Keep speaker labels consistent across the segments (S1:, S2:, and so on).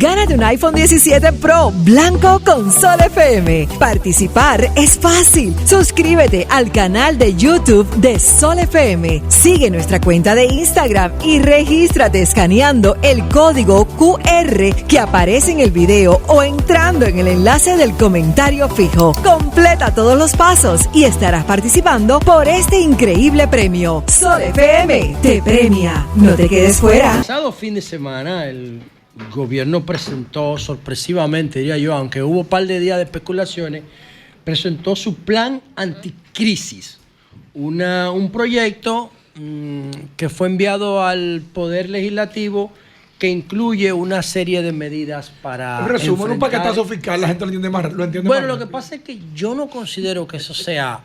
S1: Gánate un iPhone 17 Pro blanco con Sol FM. Participar es fácil. Suscríbete al canal de YouTube de Sol FM. Sigue nuestra cuenta de Instagram y regístrate escaneando el código QR que aparece en el video o entrando en el enlace del comentario fijo. Completa todos los pasos y estarás participando por este increíble premio. Sol FM te premia. No te quedes fuera.
S2: El pasado fin de semana el gobierno presentó sorpresivamente, diría yo, aunque hubo un par de días de especulaciones, presentó su plan anticrisis. Un proyecto que fue enviado al Poder Legislativo que incluye una serie de medidas para...
S3: En resumen, un paquetazo fiscal, la gente lo entiende más.
S2: Bueno, lo que pasa es que yo no considero que eso sea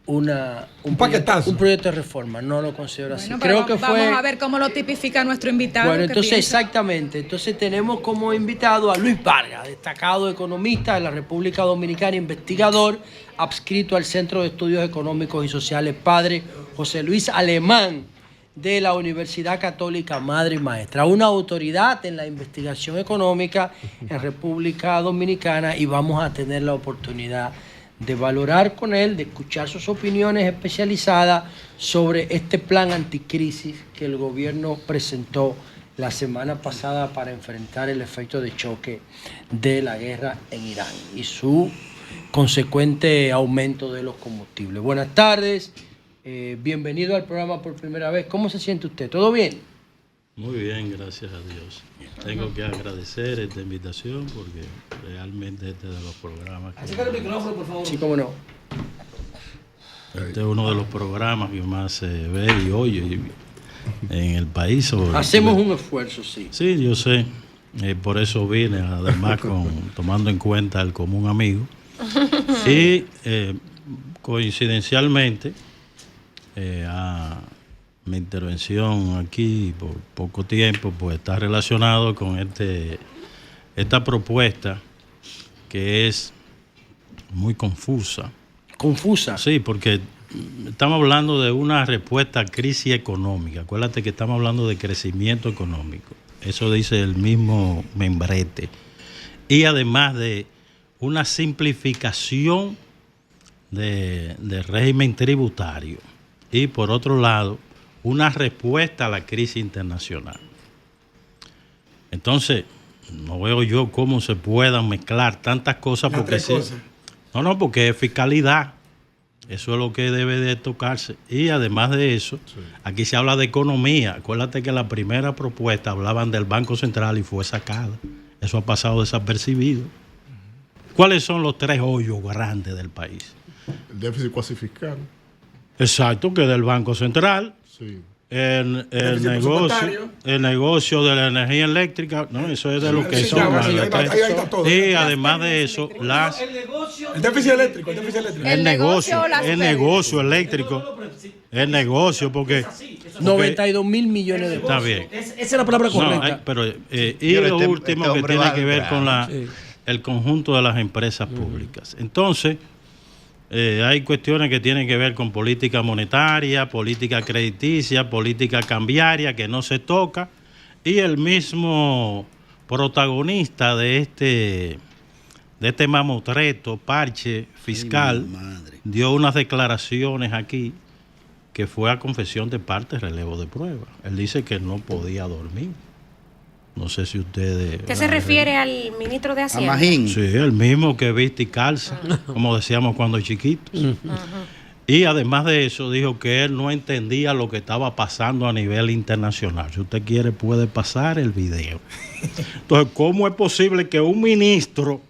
S2: un
S3: paquetazo,
S2: un proyecto de reforma, no lo considero así.
S4: Creo que vamos a ver cómo lo tipifica nuestro invitado.
S2: Bueno, entonces exactamente, entonces tenemos como invitado a Luis Vargas, destacado economista de la República Dominicana, investigador, adscrito al Centro de Estudios Económicos y Sociales Padre José Luis Alemán de la Universidad Católica Madre y Maestra, una autoridad en la investigación económica en República Dominicana, y vamos a tener la oportunidad de valorar con él, de escuchar sus opiniones especializadas sobre este plan anticrisis que el gobierno presentó la semana pasada para enfrentar el efecto de choque de la guerra en Irán y su consecuente aumento de los combustibles. Buenas tardes, bienvenido al programa por primera vez. ¿Cómo se siente usted? ¿Todo bien?
S5: Muy bien, gracias a Dios. Tengo que agradecer esta invitación porque realmente este es de los programas que...
S3: Acércale el micrófono, por favor.
S2: Sí, cómo no.
S5: Este es uno de los programas que más se ve y oye en el país.
S2: Hacemos un esfuerzo, sí.
S5: Sí, yo sé. Por eso vine, además tomando en cuenta el común amigo. Y coincidencialmente, mi intervención aquí por poco tiempo pues está relacionado con esta propuesta que es muy confusa.
S2: ¿Confusa?
S5: Sí, porque estamos hablando de una respuesta a crisis económica. Acuérdate que estamos hablando de crecimiento económico. Eso dice el mismo membrete. Y además de una simplificación de régimen tributario. Y por otro lado, una respuesta a la crisis internacional. Entonces, no veo yo cómo se puedan mezclar tantas cosas. Porque porque es fiscalidad. Eso es lo que debe de tocarse. Y además de eso, aquí se habla de economía. Acuérdate que la primera propuesta hablaban del Banco Central y fue sacada. Eso ha pasado desapercibido. ¿Cuáles son los tres hoyos grandes del país?
S6: El déficit cuasi fiscal.
S5: Exacto, que del Banco Central. Sí. El negocio de la energía eléctrica, no, eso es de lo que son. Y además de eso,
S3: el déficit eléctrico,
S5: el negocio eléctrico, el negocio, porque
S2: 92 mil millones de pesos.
S5: Está bien.
S3: Esa es la palabra correcta.
S5: Y lo último que tiene que ver con el conjunto de las empresas públicas. Entonces, hay cuestiones que tienen que ver con política monetaria, política crediticia, política cambiaria, que no se toca, y el mismo protagonista de este mamotreto, parche fiscal, dio unas declaraciones aquí que fue a confesión de parte, relevo de prueba. Él dice que no podía dormir. No sé si ustedes...
S4: ¿Qué se refiere al ministro de Hacienda?
S5: Magín. Sí, el mismo que viste y calza, como decíamos cuando chiquitos. Y además de eso, dijo que él no entendía lo que estaba pasando a nivel internacional. Si usted quiere, puede pasar el video. Entonces, ¿cómo es posible que un ministro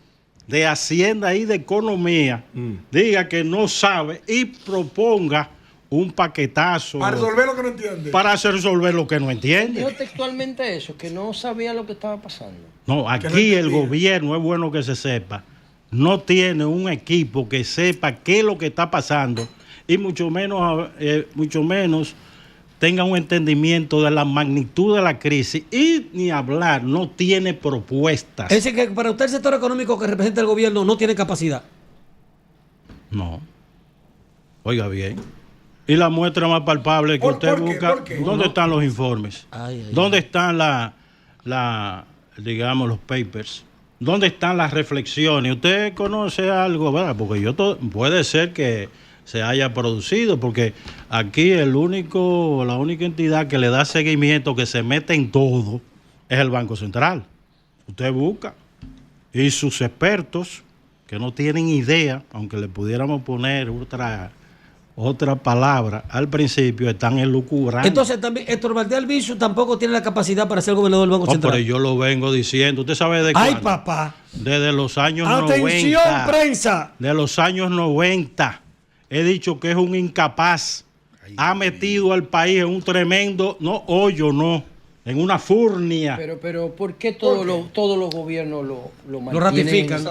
S5: de Hacienda y de Economía diga que no sabe y proponga un paquetazo
S3: para resolver lo que no entiende?
S5: Para resolver lo que no entiende.
S2: Dijo textualmente eso, que no sabía lo que estaba pasando.
S5: No, aquí el gobierno, es bueno que se sepa, no tiene un equipo que sepa qué es lo que está pasando y mucho menos tenga un entendimiento de la magnitud de la crisis y ni hablar, no tiene propuestas.
S7: Es decir, que para usted el sector económico que representa el gobierno no tiene capacidad.
S5: No. Oiga bien. Y la muestra más palpable que usted busca, ¿dónde están los informes? ¿Dónde están digamos, los papers, ¿dónde están las reflexiones? ¿Usted conoce algo, verdad? Porque puede ser que se haya producido, porque aquí la única entidad que le da seguimiento, que se mete en todo, es el Banco Central. Usted busca, y sus expertos, que no tienen idea, aunque le pudiéramos poner otra palabra al principio, están elucubrando.
S7: Entonces también Héctor Valdés Albizu tampoco tiene la capacidad para ser gobernador del Banco Central.
S5: Pero yo lo vengo diciendo, usted sabe de cuándo.
S7: ¡Ay, papá!
S5: Desde los años
S7: ¡Atención,
S5: 90.
S7: prensa!
S5: De los años 90. He dicho que es un incapaz. Ha metido al país en un tremendo, en una furnia.
S2: Pero ¿por qué todos los gobiernos lo
S7: ratifican?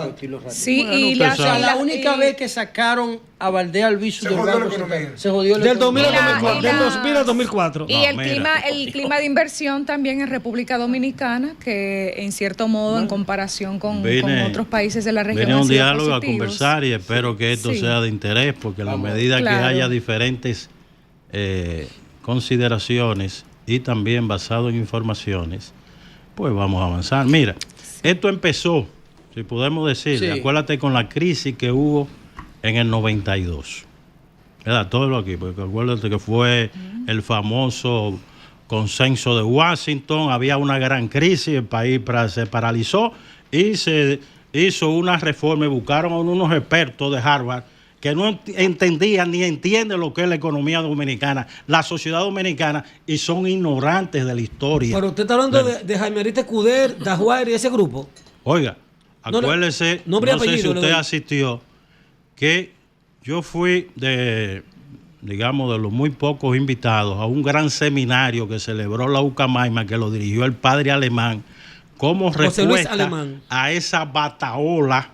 S4: Sí,
S2: bueno, la única vez que sacaron a Valdés Albizu del Banco Central, se jodió
S7: del 2000 al 2004.
S4: Y el clima de inversión también en República Dominicana, que en cierto modo, en comparación con otros países de la región,
S5: viene un diálogo
S4: positivos.
S5: a conversar y espero que esto sea de interés, porque a la medida que haya diferentes consideraciones y también basado en informaciones, pues vamos a avanzar. Mira, esto empezó, si podemos decir, acuérdate con la crisis que hubo en el 92. ¿Verdad? Todo lo aquí, porque acuérdate que fue el famoso consenso de Washington, había una gran crisis, el país se paralizó y se hizo una reforma y buscaron a unos expertos de Harvard que no entendían ni entienden lo que es la economía dominicana, la sociedad dominicana, y son ignorantes de la historia.
S7: Pero usted está hablando de Jaime Arista Escuder, Dajuair y ese grupo.
S5: Oiga, acuérdese, no sé si usted asistió, que yo fui de los muy pocos invitados a un gran seminario que celebró la Ucamaima, que lo dirigió el padre Alemán, como respuesta a esa bataola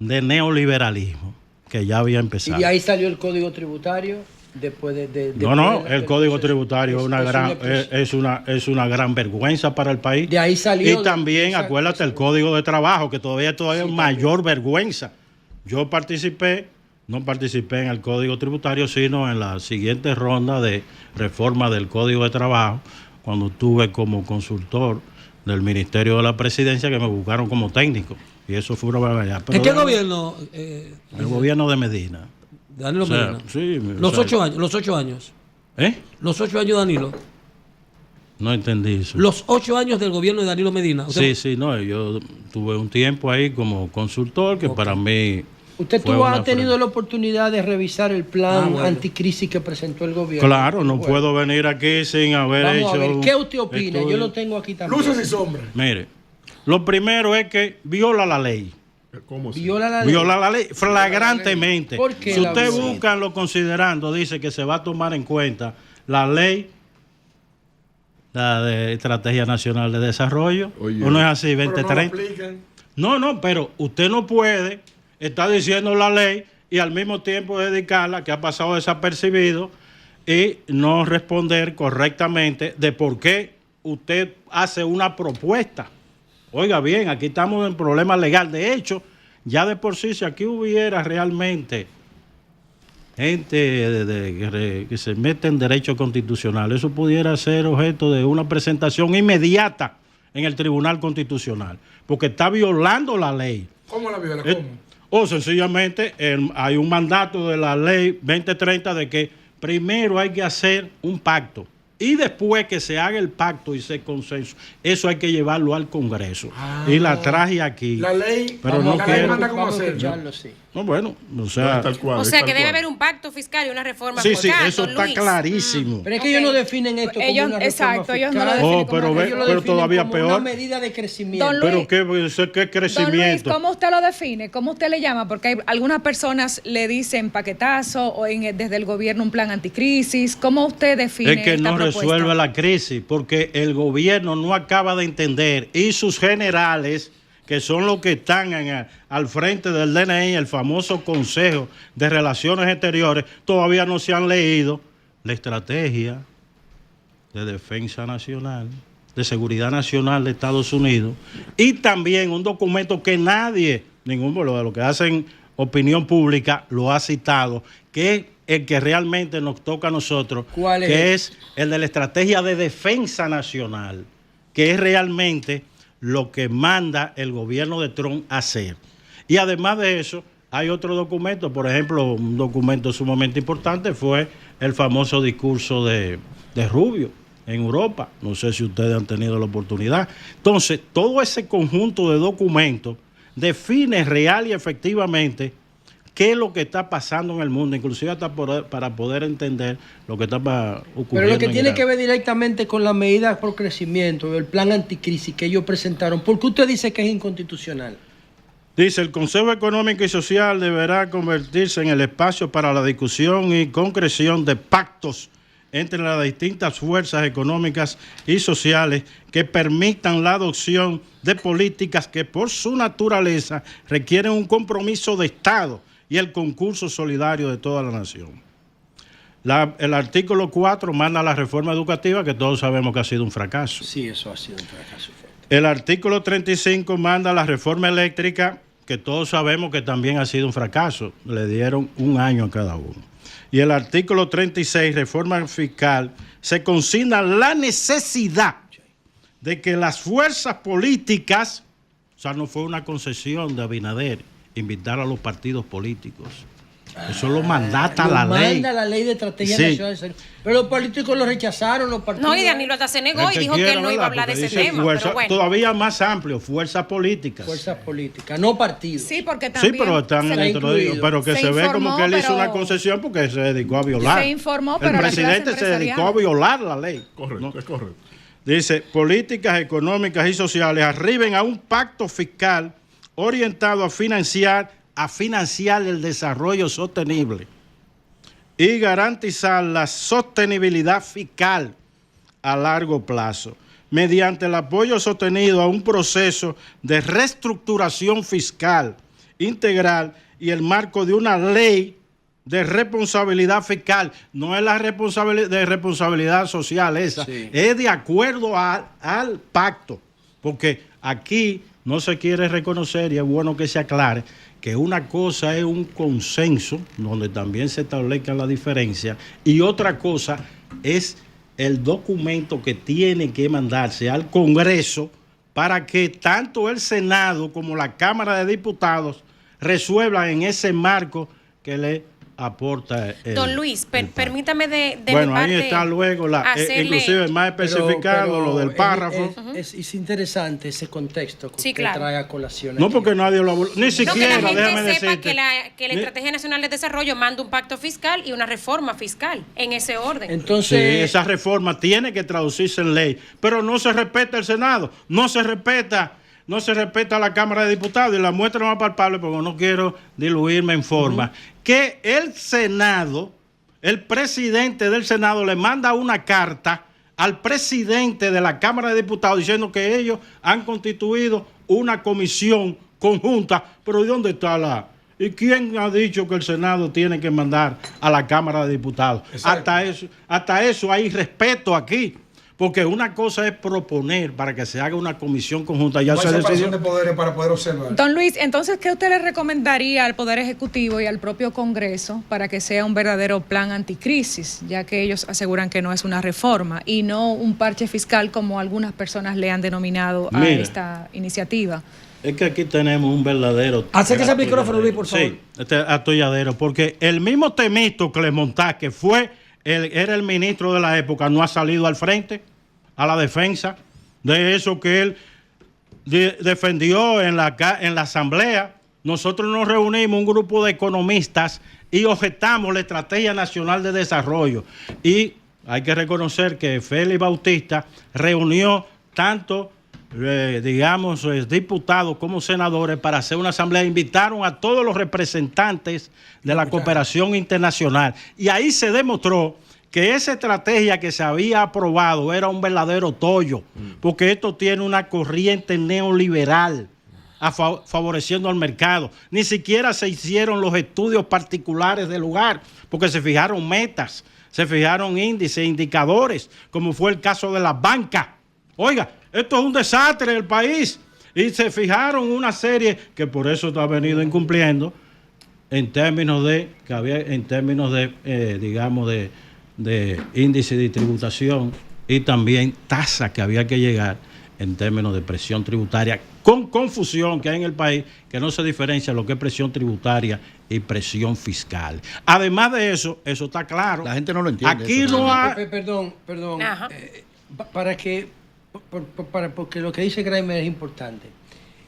S5: de neoliberalismo que ya había empezado.
S2: Y ahí salió el Código Tributario después de
S5: el Código Tributario es una gran vergüenza para el país.
S2: De ahí salió.
S5: Y también acuérdate el Código de Trabajo, que todavía es mayor vergüenza. Yo no participé en el Código Tributario, sino en la siguiente ronda de reforma del Código de Trabajo, cuando estuve como consultor del Ministerio de la Presidencia, que me buscaron como técnico. Y eso fue una barbaridad.
S7: ¿En qué gobierno?
S5: El gobierno de Medina.
S7: Danilo Medina.
S5: Sí,
S7: los 8 años. Los 8 años. Los 8 años, Danilo.
S5: No entendí eso.
S7: Los 8 años del gobierno de Danilo Medina.
S5: Yo tuve un tiempo ahí como consultor que para mí...
S2: ¿Usted ha tenido la oportunidad de revisar el plan anticrisis que presentó el gobierno?
S5: Claro, no puedo venir aquí sin haber hecho...
S2: Vamos a ver, ¿qué usted opina? Yo lo tengo aquí también.
S3: Luces y sombras.
S5: Mire, lo primero es que viola la ley.
S6: ¿Cómo así?
S2: Viola
S5: la ley flagrantemente.
S2: ¿Por qué?
S5: Si usted busca lo considerando, dice que se va a tomar en cuenta la ley, la de Estrategia Nacional de Desarrollo.
S6: Oye,
S5: ¿O no es así, 2030? No, pero usted no puede estar diciendo la ley y al mismo tiempo dedicarla, que ha pasado desapercibido, y no responder correctamente de por qué usted hace una propuesta. Oiga bien, aquí estamos en problema legal. De hecho, ya de por sí, si aquí hubiera realmente gente que se mete en derecho constitucional, eso pudiera ser objeto de una presentación inmediata en el Tribunal Constitucional, porque está violando la ley.
S3: ¿Cómo la viola? ¿Cómo?
S5: O sencillamente hay un mandato de la ley 2030 de que primero hay que hacer un pacto y después que se haga el pacto y se consenso, eso hay que llevarlo al Congreso. Y la traje aquí.
S3: La ley,
S5: pero no quiero.
S3: Manda cómo hacerlo.
S5: No, bueno, o sea
S4: que debe haber un pacto fiscal y una reforma
S5: fiscal. Sí,
S4: fiscal,
S5: eso está clarísimo.
S2: Pero es que ellos no definen esto como una reforma fiscal.
S4: Ellos no lo definen
S5: pero todavía
S2: como
S5: peor.
S2: Una medida de crecimiento.
S5: Pero ¿qué crecimiento?
S4: Don Luis, ¿cómo usted lo define? ¿Cómo usted le llama? Porque hay algunas personas le dicen paquetazo o desde el gobierno un plan anticrisis. ¿Cómo usted define
S5: esta propuesta? Es que no resuelve la crisis porque el gobierno no acaba de entender y sus generales, que son los que están al frente del DNI, el famoso Consejo de Relaciones Exteriores, todavía no se han leído la estrategia de defensa nacional, de seguridad nacional de Estados Unidos, y también un documento que ninguno de los que hacen opinión pública lo ha citado, que es el que realmente nos toca a nosotros, que es el de la estrategia de defensa nacional, que es realmente lo que manda el gobierno de Trump a hacer. Y además de eso, hay otro documento, por ejemplo, un documento sumamente importante fue el famoso discurso de Rubio en Europa. No sé si ustedes han tenido la oportunidad. Entonces, todo ese conjunto de documentos define real y efectivamente qué es lo que está pasando en el mundo, inclusive hasta para poder entender lo que está ocurriendo.
S2: Pero lo que tiene que ver directamente con las medidas por crecimiento, el plan anticrisis que ellos presentaron, ¿por qué usted dice que es inconstitucional?
S5: Dice, el Consejo Económico y Social deberá convertirse en el espacio para la discusión y concreción de pactos entre las distintas fuerzas económicas y sociales que permitan la adopción de políticas que por su naturaleza requieren un compromiso de Estado y el concurso solidario de toda la nación. El artículo 4 manda la reforma educativa, que todos sabemos que ha sido un fracaso.
S2: Sí, eso ha sido un fracaso.
S5: El artículo 35 manda la reforma eléctrica, que todos sabemos que también ha sido un fracaso. Le dieron 1 año a cada uno. Y el artículo 36, reforma fiscal, se consigna la necesidad de que las fuerzas políticas, o sea, no fue una concesión de Abinader, invitar a los partidos políticos. Eso lo mandata la ley.
S2: Manda la ley de estrategia nacional de salud. Pero los políticos lo rechazaron, los partidos.
S8: No, y Danilo hasta se negó y dijo que él no iba a hablar de ese tema.
S5: Fuerza,
S8: pero bueno.
S5: Todavía más amplio, fuerzas políticas.
S2: Fuerzas políticas, no partidos.
S4: Sí, porque también
S5: sí, pero están pero que se ve como que él hizo una concesión porque se dedicó a violar.
S4: Se informó, pero
S5: el presidente se dedicó a violar la ley.
S6: Correcto, ¿no? Es correcto.
S5: Dice, políticas económicas y sociales arriben a un pacto fiscal orientado a financiar el desarrollo sostenible y garantizar la sostenibilidad fiscal a largo plazo, mediante el apoyo sostenido a un proceso de reestructuración fiscal integral y el marco de una ley de responsabilidad fiscal. No es la responsabilidad social esa, sí. Es de acuerdo al pacto, porque aquí no se quiere reconocer, y es bueno que se aclare, que una cosa es un consenso, donde también se establezca la diferencia, y otra cosa es el documento que tiene que mandarse al Congreso para que tanto el Senado como la Cámara de Diputados resuelvan en ese marco que le aporta
S8: Don Luis, permítame de
S5: bueno,
S8: mi parte
S5: ahí está luego inclusive más especificado lo del párrafo.
S2: Es interesante ese contexto que
S8: sí,
S2: usted trae a colación.
S5: No, porque nadie lo habló, ni siquiera,
S8: no, que la
S5: déjame
S8: sepa
S5: decirte.
S8: Que la Estrategia Nacional de Desarrollo manda un pacto fiscal y una reforma fiscal en ese orden.
S5: Entonces, sí, esa reforma tiene que traducirse en ley, pero no se respeta el Senado, no se respeta la Cámara de Diputados, y la muestra más palpable, porque no quiero diluirme en forma, que el Senado, el presidente del Senado le manda una carta al presidente de la Cámara de Diputados diciendo que ellos han constituido una comisión conjunta, pero ¿de dónde está ¿y quién ha dicho que el Senado tiene que mandar a la Cámara de Diputados? Hasta eso hay respeto aquí. Porque una cosa es proponer para que se haga una comisión conjunta. Ya se decidió.
S3: De poderes para poder observar.
S4: Don Luis, entonces, ¿qué usted le recomendaría al Poder Ejecutivo y al propio Congreso para que sea un verdadero plan anticrisis? Ya que ellos aseguran que no es una reforma y no un parche fiscal como algunas personas le han denominado a esta iniciativa.
S5: Es que aquí tenemos un verdadero...
S7: Acérquese al micrófono, Luis, por favor.
S5: Sí, atolladero, porque el mismo Temístocles Montá, que era el ministro de la época, no ha salido al frente a la defensa de eso que él defendió en la asamblea. Nosotros nos reunimos un grupo de economistas y objetamos la Estrategia Nacional de Desarrollo, y hay que reconocer que Félix Bautista reunió tanto diputados como senadores para hacer una asamblea. Invitaron a todos los representantes de la cooperación internacional, y ahí se demostró que esa estrategia que se había aprobado era un verdadero tollo, porque esto tiene una corriente neoliberal favoreciendo al mercado. Ni siquiera se hicieron los estudios particulares del lugar, porque se fijaron metas, se fijaron índices, indicadores, como fue el caso de las bancas. Oiga, esto es un desastre en el país. Y se fijaron una serie que por eso ha venido incumpliendo en términos de índice de tributación y también tasa que había que llegar en términos de presión tributaria, con confusión que hay en el país, que no se diferencia lo que es presión tributaria y presión fiscal. Además de eso está claro.
S9: La gente no lo entiende.
S5: Aquí no hay...
S2: Perdón. Porque lo que dice Kramer es importante.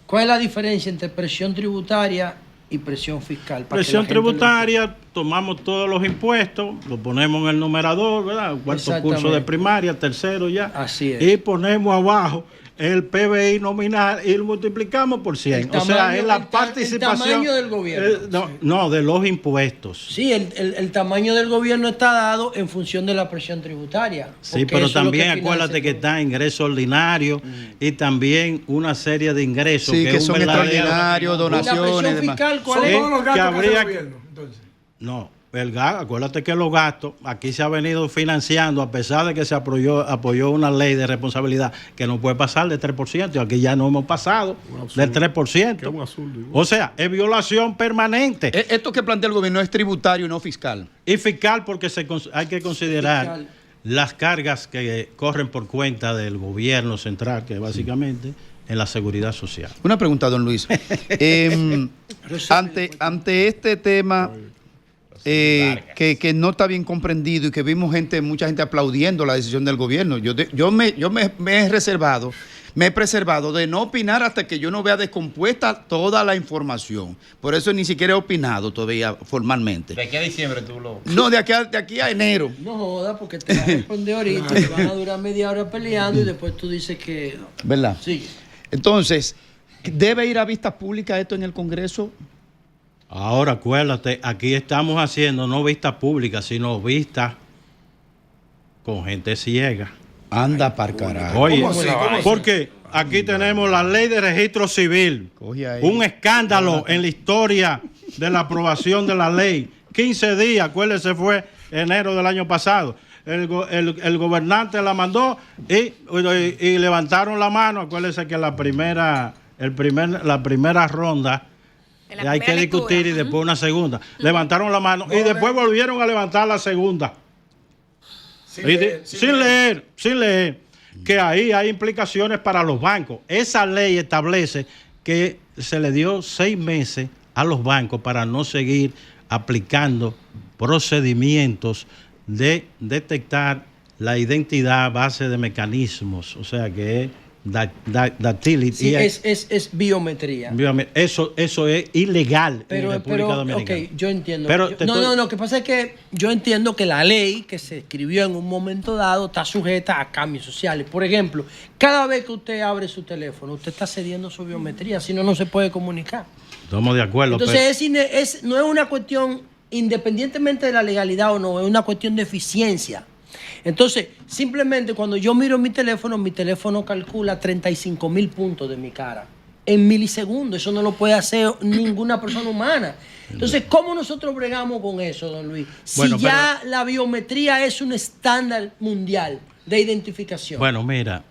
S2: ¿Cuál es la diferencia entre presión tributaria y presión fiscal?
S5: Presión tributaria, tomamos todos los impuestos, lo ponemos en el numerador, ¿verdad? Cuarto curso de primaria, tercero ya.
S2: Así es.
S5: Y ponemos abajo el PBI nominal y lo multiplicamos por 100. O sea, es la participación.
S2: El tamaño del gobierno.
S5: No, de los impuestos.
S2: Sí, el tamaño del gobierno está dado en función de la presión tributaria.
S5: Sí, pero también acuérdate que está ingreso ordinario y también una serie de ingresos.
S9: Sí, que son extraordinarios, donaciones.
S2: ¿La presión fiscal cuál es?
S3: Todos los gastos que hace el gobierno, entonces.
S5: No. Acuérdate que los gastos aquí se ha venido financiando a pesar de que se apoyó una ley de responsabilidad que no puede pasar del 3%, aquí ya no hemos pasado del 3%. O sea, es violación permanente.
S9: Esto que plantea el gobierno es tributario y no fiscal.
S5: Y fiscal porque hay que considerar las cargas que corren por cuenta del gobierno central, que básicamente en la seguridad social.
S9: Una pregunta, don Luis. Ante este tema... que no está bien comprendido y que vimos mucha gente aplaudiendo la decisión del gobierno. Yo me he preservado de no opinar hasta que yo no vea descompuesta toda la información. Por eso ni siquiera he opinado todavía formalmente.
S10: ¿De aquí a diciembre tú lo...?
S9: No, de aquí a enero.
S2: No joda, porque te vas a responder ahorita, te van a durar media hora peleando y después tú dices que...
S9: ¿Verdad?
S2: Sí.
S9: Entonces, ¿debe ir a vistas públicas esto en el Congreso?
S5: Ahora acuérdate, aquí estamos haciendo no vistas públicas, sino vistas con gente ciega.
S9: Anda par carajo.
S5: Oye, porque aquí tenemos la ley de registro civil, un escándalo en la historia de la aprobación de la ley. 15 días, acuérdese, fue enero del año pasado. El gobernante la mandó y levantaron la mano. Acuérdese que la primera ronda hay que discutir y después una segunda. Levantaron la mano y después volvieron a levantar la segunda. Sin leer. Que ahí hay implicaciones para los bancos. Esa ley establece que se le dio 6 meses a los bancos para no seguir aplicando procedimientos de detectar la identidad a base de mecanismos. O sea que es dactility.
S2: Sí, es biometría.
S5: Eso es ilegal en República Dominicana.
S2: Ok, yo entiendo. Lo que pasa es que yo entiendo que la ley que se escribió en un momento dado está sujeta a cambios sociales. Por ejemplo, cada vez que usted abre su teléfono, usted está cediendo su biometría, si no, no se puede comunicar.
S5: Estamos de acuerdo.
S2: Entonces, no es una cuestión, independientemente de la legalidad o no, es una cuestión de eficiencia. Entonces, simplemente cuando yo miro mi teléfono calcula 35,000 puntos de mi cara en milisegundos. Eso no lo puede hacer ninguna persona humana. Entonces, ¿cómo nosotros bregamos con eso, don Luis? La biometría es un estándar mundial de identificación.
S5: Bueno, mira,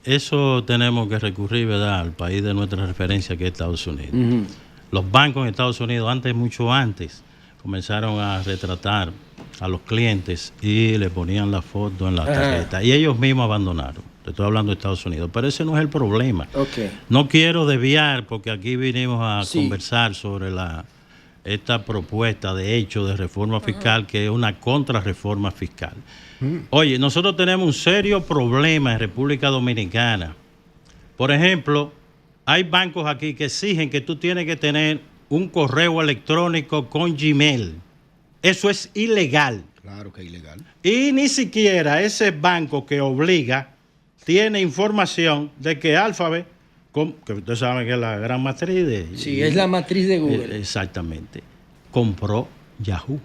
S5: eso tenemos que recurrir, ¿verdad?, al país de nuestra referencia, que es Estados Unidos. Los bancos en Estados Unidos, mucho antes, comenzaron a retratar a los clientes y le ponían la foto en la tarjeta. Y ellos mismos abandonaron. Te estoy hablando de Estados Unidos. Pero ese no es el problema. No quiero desviar, porque aquí vinimos a conversar sobre esta propuesta de hecho de reforma fiscal, que es una contrarreforma fiscal. Oye, nosotros tenemos un serio problema en República Dominicana. Por ejemplo, hay bancos aquí que exigen que tú tienes que tener un correo electrónico con Gmail. Eso es ilegal.
S9: Claro que es ilegal.
S5: Y ni siquiera ese banco que obliga tiene información de que Alphabet, que ustedes saben que es la gran matriz de...
S2: Sí, es la matriz de Google.
S5: Exactamente. Compró Yahoo.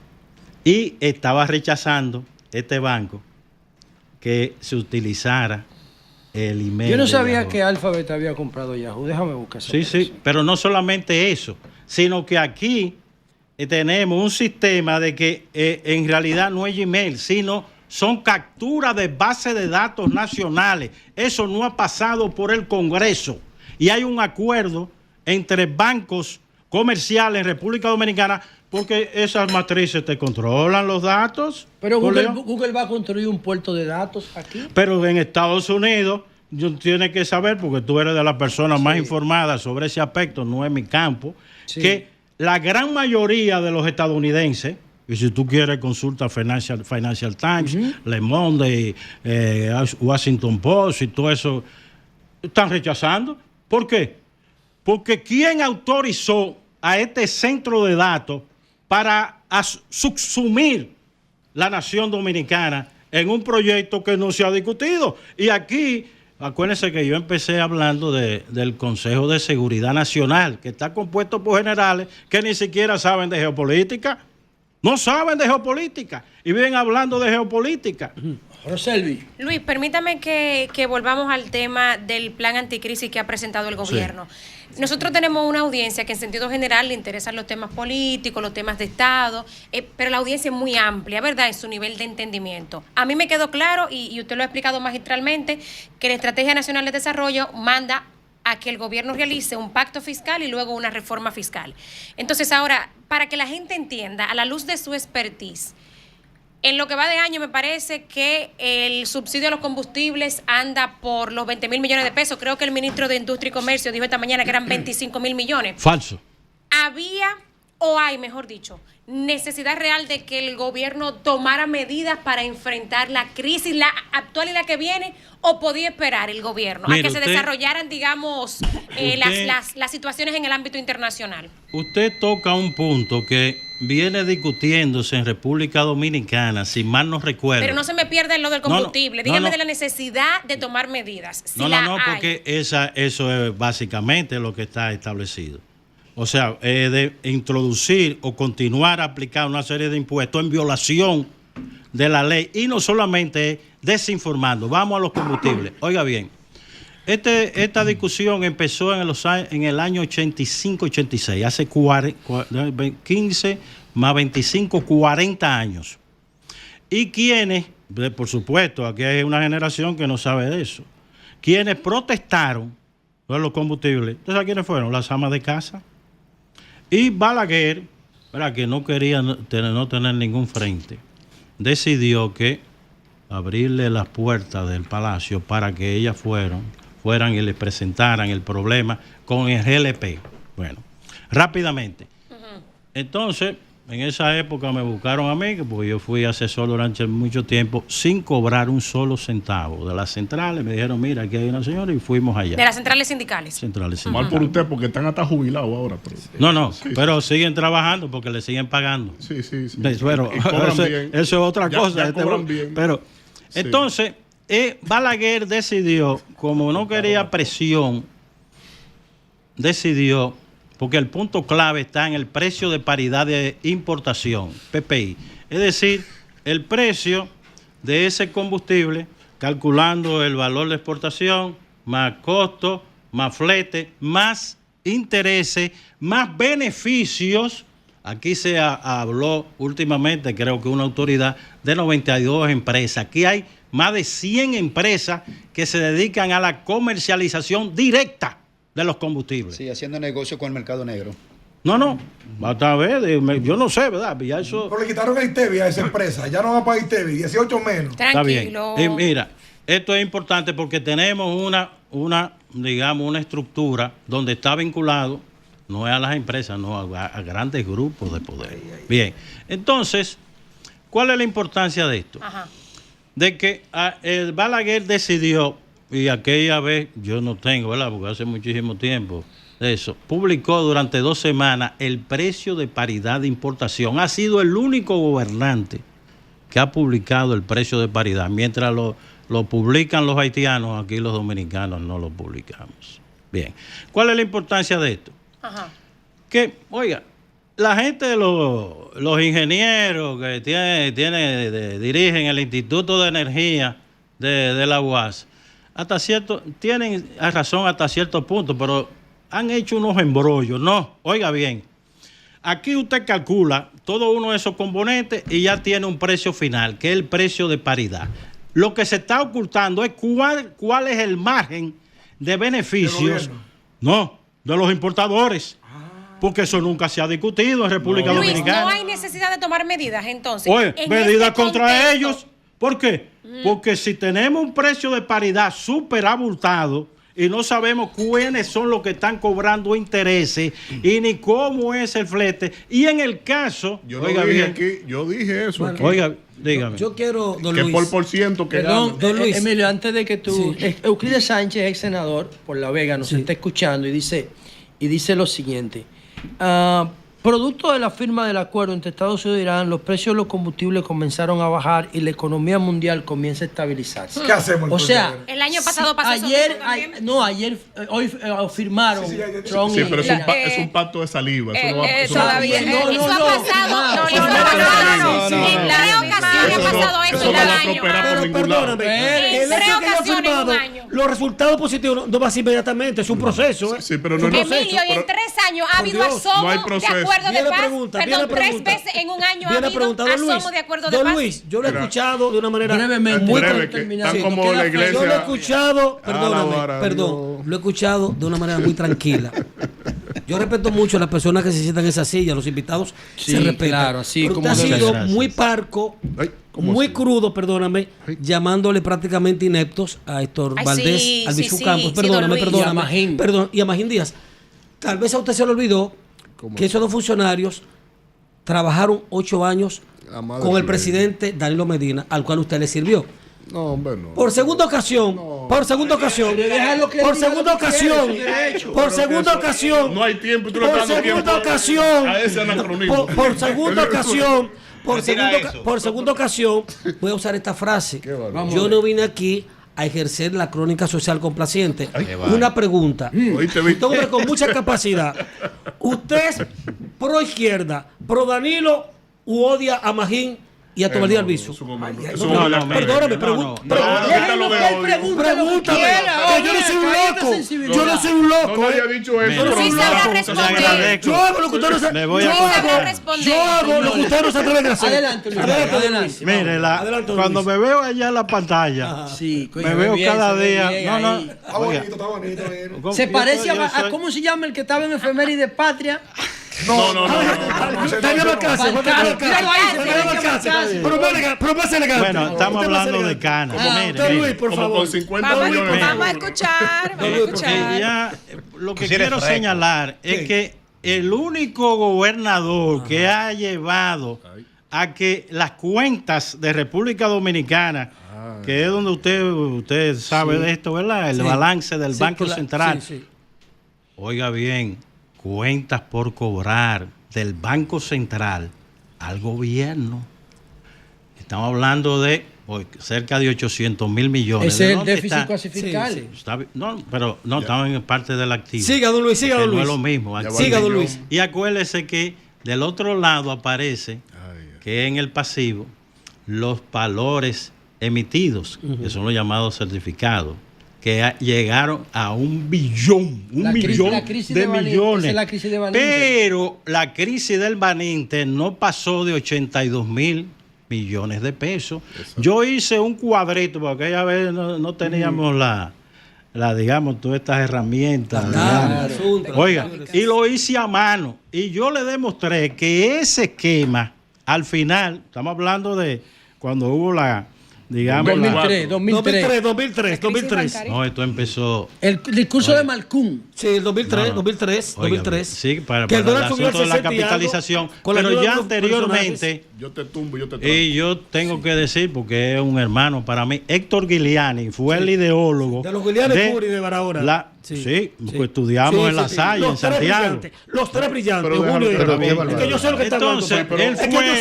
S5: Y estaba rechazando este banco que se utilizara el email.
S2: Yo no sabía que Alphabet había comprado Yahoo. Déjame buscar eso.
S5: Sí, pero no solamente eso, sino que aquí tenemos un sistema de que en realidad no es Gmail, sino son capturas de bases de datos nacionales. Eso no ha pasado por el Congreso. Y hay un acuerdo entre bancos comerciales en República Dominicana, porque esas matrices te controlan los datos.
S2: Pero Google va a construir un puerto de datos aquí.
S5: Pero en Estados Unidos yo tienes que saber, porque tú eres de las personas más informadas sobre ese aspecto, no es mi campo, que la gran mayoría de los estadounidenses, y si tú quieres consulta Financial Times, Le Monde, Washington Post y todo eso, están rechazando. ¿Por qué? Porque ¿quién autorizó a este centro de datos para subsumir la nación dominicana en un proyecto que no se ha discutido? Y aquí, acuérdense que yo empecé hablando del Consejo de Seguridad Nacional, que está compuesto por generales que ni siquiera saben de geopolítica. No saben de geopolítica y viven hablando de geopolítica.
S2: Roselvi.
S8: Luis, permítame que volvamos al tema del plan anticrisis que ha presentado el gobierno. Sí. Nosotros tenemos una audiencia que en sentido general le interesan los temas políticos, los temas de Estado, pero la audiencia es muy amplia, ¿verdad?, en su nivel de entendimiento. A mí me quedó claro, y usted lo ha explicado magistralmente, que la Estrategia Nacional de Desarrollo manda a que el gobierno realice un pacto fiscal y luego una reforma fiscal. Entonces, ahora, para que la gente entienda, a la luz de su expertise, en lo que va de año me parece que el subsidio a los combustibles anda por los 20,000 millones de pesos. Creo que el ministro de Industria y Comercio dijo esta mañana que eran 25,000 millones.
S5: Falso.
S8: Había, o hay, mejor dicho, necesidad real de que el gobierno tomara medidas para enfrentar la crisis, la actual y la que viene, o podía esperar el gobierno a que se desarrollaran, digamos, las situaciones en el ámbito internacional.
S5: Usted toca un punto que viene discutiéndose en República Dominicana, si mal no recuerdo.
S8: Pero no se me pierda en lo del combustible. Dígame de la necesidad de tomar medidas. Si
S5: porque eso es básicamente lo que está establecido. O sea, de introducir o continuar a aplicar una serie de impuestos en violación de la ley, y no solamente desinformando. Vamos a los combustibles. Oiga bien, esta discusión empezó en el año 85-86, hace 15 más 25, 40 años. Y quienes, por supuesto, aquí hay una generación que no sabe de eso, quienes protestaron por los combustibles, ¿entonces a quiénes fueron? Las amas de casa. Y Balaguer, ¿verdad?, que no quería no tener ningún frente, decidió que abrirle las puertas del palacio para que ellas fueran y le presentaran el problema con el GLP. Bueno, rápidamente. Entonces, en esa época me buscaron a mí, porque yo fui asesor durante mucho tiempo, sin cobrar un solo centavo. De las centrales me dijeron, mira, aquí hay una señora, y fuimos allá.
S8: De las centrales sindicales.
S6: Mal por usted, porque están hasta jubilados ahora. Pero...
S5: pero siguen trabajando porque le siguen pagando.
S6: Sí.
S5: Pero eso es otra cosa.
S6: Ya cobran bien.
S5: Pero, entonces, Balaguer decidió, como no quería presión, decidió, porque el punto clave está en el precio de paridad de importación, PPI. Es decir, el precio de ese combustible, calculando el valor de exportación, más costo, más flete, más intereses, más beneficios. Aquí se habló últimamente, creo que una autoridad, de 92 empresas. Aquí hay más de 100 empresas que se dedican a la comercialización directa de los combustibles.
S9: Sí, haciendo negocio con el mercado negro.
S5: No, hasta ver, yo no sé, ¿verdad? Ya eso...
S3: Pero le quitaron a ITEVI a esa empresa, ya no va para ITEVI, 18 menos.
S8: Tranquilo.
S5: Está bien. Mira, esto es importante porque tenemos una estructura donde está vinculado, no es a las empresas, no a grandes grupos de poder. Bien, entonces, ¿cuál es la importancia de esto? De que el Balaguer decidió, y aquella vez, yo no tengo, ¿verdad?, porque hace muchísimo tiempo de eso, publicó durante 2 semanas el precio de paridad de importación. Ha sido el único gobernante que ha publicado el precio de paridad. Mientras lo publican los haitianos, aquí los dominicanos no lo publicamos. Bien, ¿cuál es la importancia de esto? Que, oiga, la gente de los ingenieros que dirigen el Instituto de Energía de la UAS, tienen razón hasta cierto punto, pero han hecho unos embrollos. No, oiga bien, aquí usted calcula todo uno de esos componentes y ya tiene un precio final, que es el precio de paridad. Lo que se está ocultando es cuál es el margen de beneficios, de los importadores. Porque eso nunca se ha discutido en República Dominicana.
S8: Luis, no hay necesidad de tomar medidas, entonces.
S5: Medidas contra ellos. ¿Por qué? Porque si tenemos un precio de paridad súper abultado y no sabemos quiénes son los que están cobrando intereses y ni cómo es el flete, y en el caso...
S6: Yo dije eso.
S5: Bueno, oiga, dígame.
S7: Yo quiero, don
S6: que
S7: Luis.
S6: por ciento que
S2: Perdón,
S7: Don Luis.
S2: Emilio, antes de que tú... Euclides Sánchez, ex senador por La Vega, nos está escuchando y dice lo siguiente. Producto de la firma del acuerdo entre Estados Unidos e Irán, los precios de los combustibles comenzaron a bajar y la economía mundial comienza a estabilizarse.
S3: ¿Qué hacemos?
S2: O sea,
S8: el año pasado pasó
S2: hoy firmaron Trump
S6: Sí, pero
S2: y
S6: es un pacto de saliva.
S8: Eso ha pasado. No. En 3 ocasiones ha pasado eso en el año.
S7: Pero perdóname, el hecho que haya firmado los resultados positivos no va así inmediatamente, es un proceso.
S6: Sí, pero no
S8: Emilio, y en 3 años ha habido asomos de acuerdo de paz. Perdón, 3 veces en un año ha habido asomos de acuerdo de paz.
S7: Don Luis, yo lo he escuchado de una manera
S2: muy
S7: determinada.
S6: como la iglesia.
S7: Yo lo he escuchado, lo he escuchado de una manera muy tranquila. Yo respeto mucho a las personas que se sientan en esa silla, los invitados se respetan.
S2: Claro, así
S7: pero
S2: como
S7: usted ha sido
S5: gracias.
S7: muy parco, muy crudo, perdóname, llamándole prácticamente ineptos a Héctor Valdés, al Bichu Campos, perdóname, y a Magín Díaz. Tal vez a usted se le olvidó que esos dos funcionarios trabajaron 8 años con el presidente Danilo Medina, al cual usted le sirvió.
S6: No, hombre, no.
S7: Por segunda ocasión,
S6: No hay tiempo, tú le
S7: por
S6: estás dando
S7: segunda
S6: tiempo
S7: ocasión,
S6: a ese anacronismo.
S7: por segunda ocasión, voy a usar esta frase. Yo no vine aquí a ejercer la crónica social complaciente. Una pregunta. Usted hombre con mucha capacidad. ¿Usted es pro izquierda, pro Danilo u odia a Magín y a Tomás Díaz Albizu? Perdóname, pregúntame. Yo no soy un loco. Yo no soy un loco.
S6: No había dicho eso.
S8: Sí sabrá responder.
S7: Yo hago lo que usted no se atreve a hacer.
S2: Adelante.
S5: Mire, cuando me veo allá en la pantalla, me veo cada día.
S3: Está bonito.
S2: Se parece a cómo se llama el que estaba en Efeméride Patria.
S6: No.
S5: Bueno, estamos hablando de Cana.
S7: Luis, por favor.
S6: Con 50 millones.
S4: Vamos a escuchar.
S5: Ya, lo que quiero señalar es que el único gobernador que ha llevado a que las cuentas de República Dominicana, que es donde usted sabe de esto, ¿verdad? El balance del Banco Central. Oiga bien, cuentas por cobrar del Banco Central al gobierno. Estamos hablando de cerca de 800,000 millones.
S2: Ese es el déficit cuasi fiscal.
S5: Estamos en parte del activo.
S7: Siga, don Luis,
S5: No es lo mismo.
S7: Siga, don Luis.
S5: Y acuérdese que del otro lado aparece que en el pasivo los valores emitidos, que son los llamados certificados, que llegaron a 1 billón, de millones.
S2: La crisis de Baninte.
S5: Pero la crisis del Baninte no pasó de 82,000 millones de pesos. Yo hice un cuadrito, porque aquella vez no teníamos digamos, todas estas herramientas. Oiga, y lo hice a mano. Y yo le demostré que ese esquema, al final, estamos hablando de cuando hubo digamos,
S2: 2003.
S5: No, esto empezó.
S2: El discurso de Malcún.
S7: Sí, el 2003.
S5: Sí, para el asunto de la capitalización. Pero ya anteriormente,
S6: yo te tumbo.
S5: Y yo tengo que decir, porque es un hermano para mí, Héctor Guiliani fue el ideólogo.
S7: De los Guiliani Curi de Barahona.
S5: Pues estudiamos en La Salle, en Santiago.
S7: Los tres brillantes.
S5: Entonces, él fue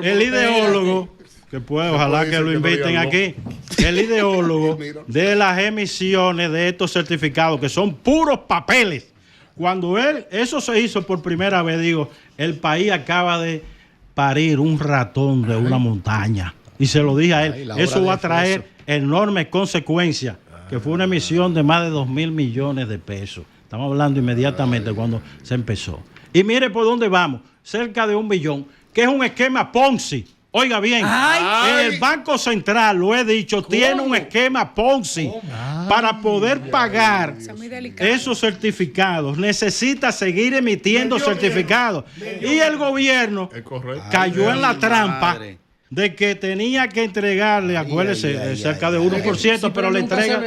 S5: el ideólogo, que puede, ojalá que lo inviten aquí, el ideólogo de las emisiones de estos certificados, que son puros papeles. Cuando eso se hizo por primera vez, digo, el país acaba de parir un ratón de una montaña. Y se lo dije a él, eso va a traer enormes consecuencias, que fue una emisión de más de 2,000 millones de pesos. Estamos hablando inmediatamente cuando se empezó. Y mire por dónde vamos, cerca de 1 billón, que es un esquema Ponzi. Oiga bien, el Banco Central, lo he dicho, tiene un esquema Ponzi para poder pagar esos certificados. Necesita seguir emitiendo certificados. Y el gobierno cayó en la trampa de que tenía que entregarle, acuérdese, cerca de 1%, pero le entrega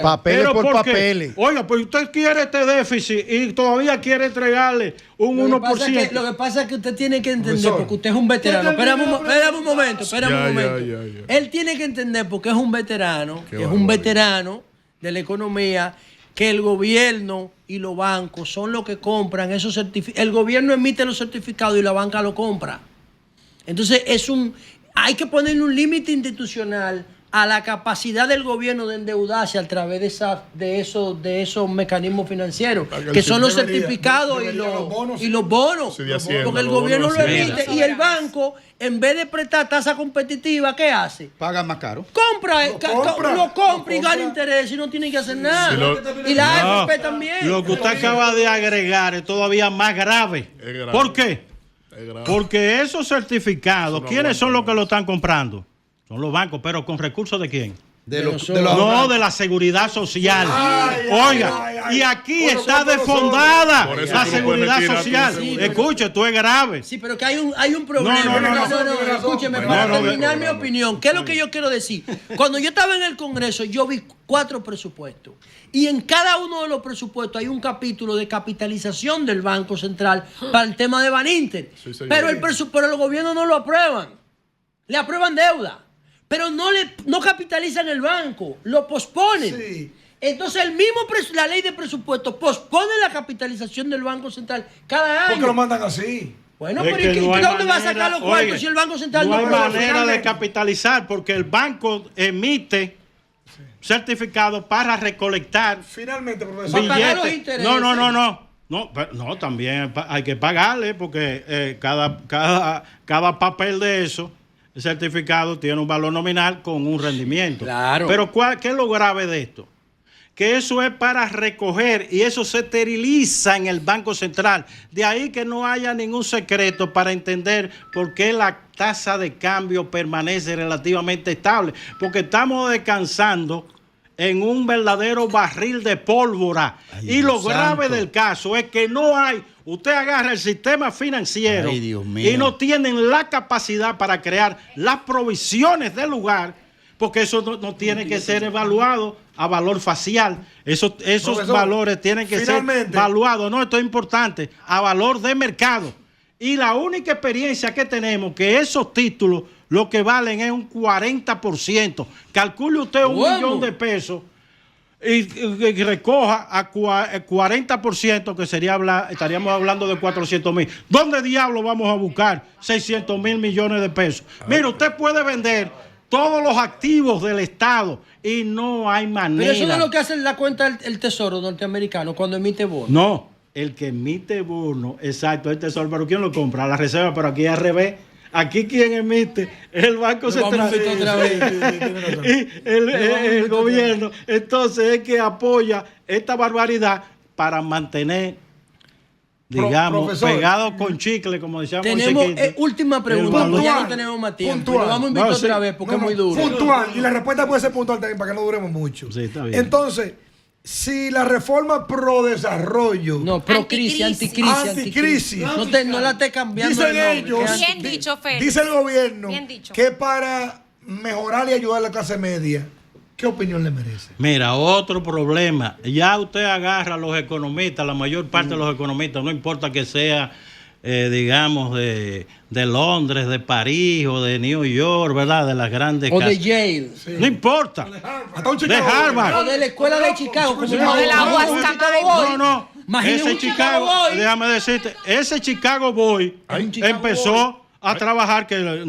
S9: papeles
S5: pero
S9: por papeles.
S5: Oiga, pues usted quiere este déficit y todavía quiere entregarle un 1%.
S2: Lo que pasa es que usted tiene que entender, porque usted es un veterano. Espérame un momento. Él tiene que entender, porque es un veterano, de la economía, que el gobierno y los bancos son los que compran esos certificados. El gobierno emite los certificados y la banca lo compra. Entonces hay que ponerle un límite institucional a la capacidad del gobierno de endeudarse a través de esos mecanismos financieros, que son los certificados y los bonos, porque el gobierno lo emite y el banco, en vez de prestar tasa competitiva, ¿qué hace?
S9: Paga más caro.
S2: Lo compra y gana interés y no tiene que hacer nada. Y la AFP también.
S5: Lo que usted acaba de agregar es todavía más grave. ¿Por qué? Porque esos certificados, ¿quiénes son los que lo están comprando? Son los bancos, pero ¿con recursos de quién? De la seguridad social. Y aquí está desfondada la seguridad social. Escuche, esto es grave.
S2: Sí, pero que hay un problema. No, escúcheme, para terminar mi opinión. ¿Qué es lo que yo quiero decir? Cuando yo estaba en el Congreso, yo vi 4 presupuestos. Y en cada uno de los presupuestos hay un capítulo de capitalización del Banco Central para el tema de Baninter. Pero el gobierno no lo aprueban. Le aprueban deuda. Pero no capitalizan el banco, lo posponen. Sí. Entonces la ley de presupuesto pospone la capitalización del Banco Central cada año.
S3: ¿Por qué lo mandan así?
S2: Bueno, pero ¿y dónde va a sacar los cuartos si el Banco Central
S5: no hay manera de capitalizar? Porque el banco emite certificados para recolectar
S3: finalmente, profesor,
S5: billetes. No, también hay que pagarle porque cada papel de eso, el certificado, tiene un valor nominal con un rendimiento.
S2: Claro.
S5: Pero ¿qué es lo grave de esto? Que eso es para recoger y eso se esteriliza en el Banco Central. De ahí que no haya ningún secreto para entender por qué la tasa de cambio permanece relativamente estable. Porque estamos descansando en un verdadero barril de pólvora. Y lo grave del caso es que no hay... Usted agarra el sistema financiero y no tienen la capacidad para crear las provisiones del lugar, porque eso no tiene que ser evaluado a valor facial. Esos valores tienen que ser evaluados, esto es importante, a valor de mercado. Y la única experiencia que tenemos, que esos títulos lo que valen es un 40%. Calcule usted $1 millón de pesos y recoja a 40%, que estaríamos hablando de 400,000. ¿Dónde diablos vamos a buscar 600,000 millones de pesos? Mire, usted puede vender todos los activos del Estado y no hay manera.
S2: Pero eso no es lo que hace la cuenta el Tesoro norteamericano cuando emite bonos.
S5: No, el que emite bonos, exacto, el Tesoro, pero ¿quién lo compra? La Reserva, pero aquí es al revés. Aquí quien emite es el Banco Central y el gobierno. Entonces es que apoya esta barbaridad para mantener, digamos, pegado con chicle, como decíamos.
S2: Tenemos última pregunta, ya no tenemos más tiempo. Lo vamos a invitar otra vez porque es muy duro.
S3: Puntual, y la respuesta puede ser puntual también para que no duremos mucho.
S5: Sí, está bien.
S3: Entonces, si la reforma pro desarrollo, anticrisis,
S2: no la esté cambiando.
S3: Dicen ellos,
S8: bien dicho, Félix.
S3: Dice el gobierno que para mejorar y ayudar a la clase media, ¿qué opinión le merece?
S5: Mira, otro problema. Ya usted agarra a los economistas, la mayor parte de los economistas, no importa que sea, digamos, de Londres, de París o de New York, ¿verdad? De las grandes
S2: casas. O de Yale.
S5: Sí. No importa. De Harvard.
S2: O de la escuela de Chicago.
S8: O de la UASC.
S5: No. Ese Chicago, déjame decirte, ese Chicago Boy empezó a trabajar, que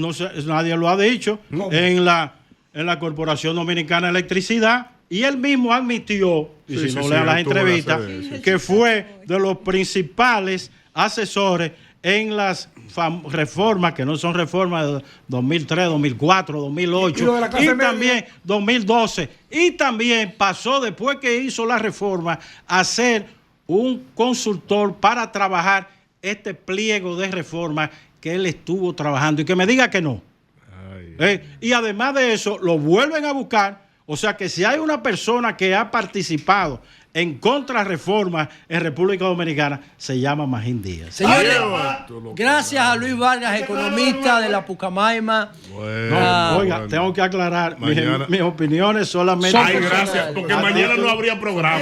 S5: nadie lo ha dicho, en la Corporación Dominicana de Electricidad, y él mismo admitió, y si no lean las entrevistas, que fue de los principales asesores en las reformas, que no son reformas de 2003, 2004, 2008 y también 2012, y también pasó, después que hizo la reforma, a ser un consultor para trabajar este pliego de reforma que él estuvo trabajando, y que me diga que no. Y además de eso, lo vuelven a buscar. O sea que si hay una persona que ha participado en contrarreforma en República Dominicana se llama Magín Díaz.
S2: Señores, gracias a Luis Vargas, economista de la Pucamaima.
S5: Oiga, tengo que aclarar, mis opiniones solamente...
S6: gracias, porque mañana no habría programa.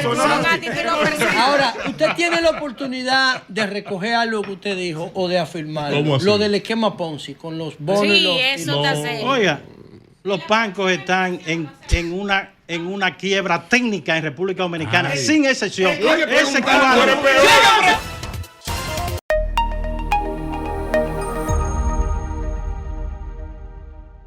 S2: Ahora, usted tiene la oportunidad de recoger algo que usted dijo o de afirmar. Lo del esquema Ponzi, con los bonos
S5: Oiga, los bancos están en una quiebra técnica en República Dominicana, sin excepción.
S6: Oye, ese cuadro.